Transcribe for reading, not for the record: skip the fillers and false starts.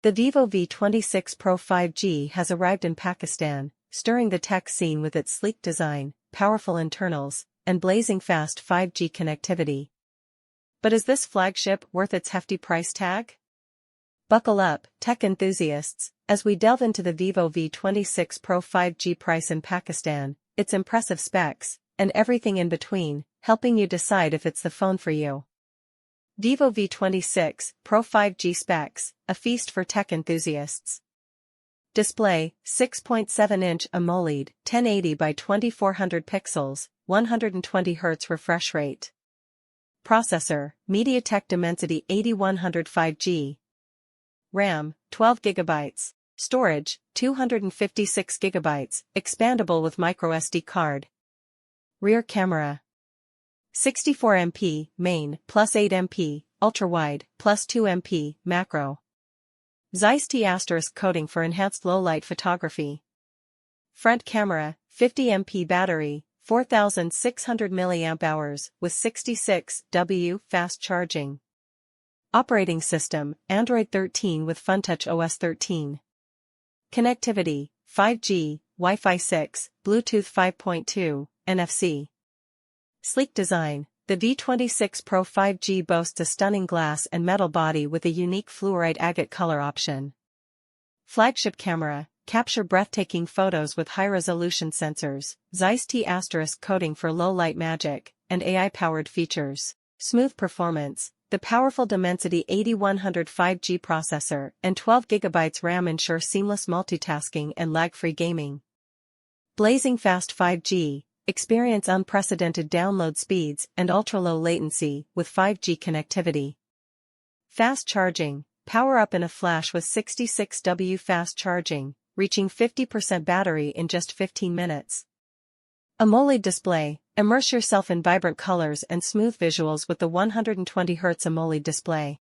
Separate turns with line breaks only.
The Vivo V26 Pro 5G has arrived in Pakistan, stirring the tech scene with its sleek design, powerful internals, and blazing fast 5G connectivity. But is this flagship worth its hefty price tag? Buckle up, tech enthusiasts, as we delve into the Vivo V26 Pro 5G price in Pakistan, its impressive specs, and everything in between, helping you decide if it's the phone for you. Vivo V26 Pro 5G specs, a feast for tech enthusiasts. Display, 6.7-inch AMOLED, 1080 by 2400 pixels, 120 Hz refresh rate. Processor, MediaTek Dimensity 8100 5G. RAM, 12 GB. Storage, 256 GB, expandable with microSD card. Rear camera. 64 MP, main, plus 8 MP, ultra-wide, plus 2 MP, macro. TEASE coating for enhanced low-light photography. Front camera, 50 MP battery, 4600 mAh, with 66W fast charging. Operating system, Android 13 with FunTouch OS 13. Connectivity, 5G, Wi-Fi 6, Bluetooth 5.2, NFC. Sleek design, the V26 Pro 5G boasts a stunning glass and metal body with a unique fluorite agate color option. Flagship camera, capture breathtaking photos with high-resolution sensors, TEASE coating for low-light magic, and AI-powered features. Smooth performance, the powerful Dimensity 8100 5G processor and 12 GB RAM ensure seamless multitasking and lag-free gaming. Blazing fast 5G, experience unprecedented download speeds and ultra-low latency with 5G connectivity. Fast charging, power up in a flash with 66W fast charging, reaching 50% battery in just 15 minutes. AMOLED display, immerse yourself in vibrant colors and smooth visuals with the 120 Hz AMOLED display.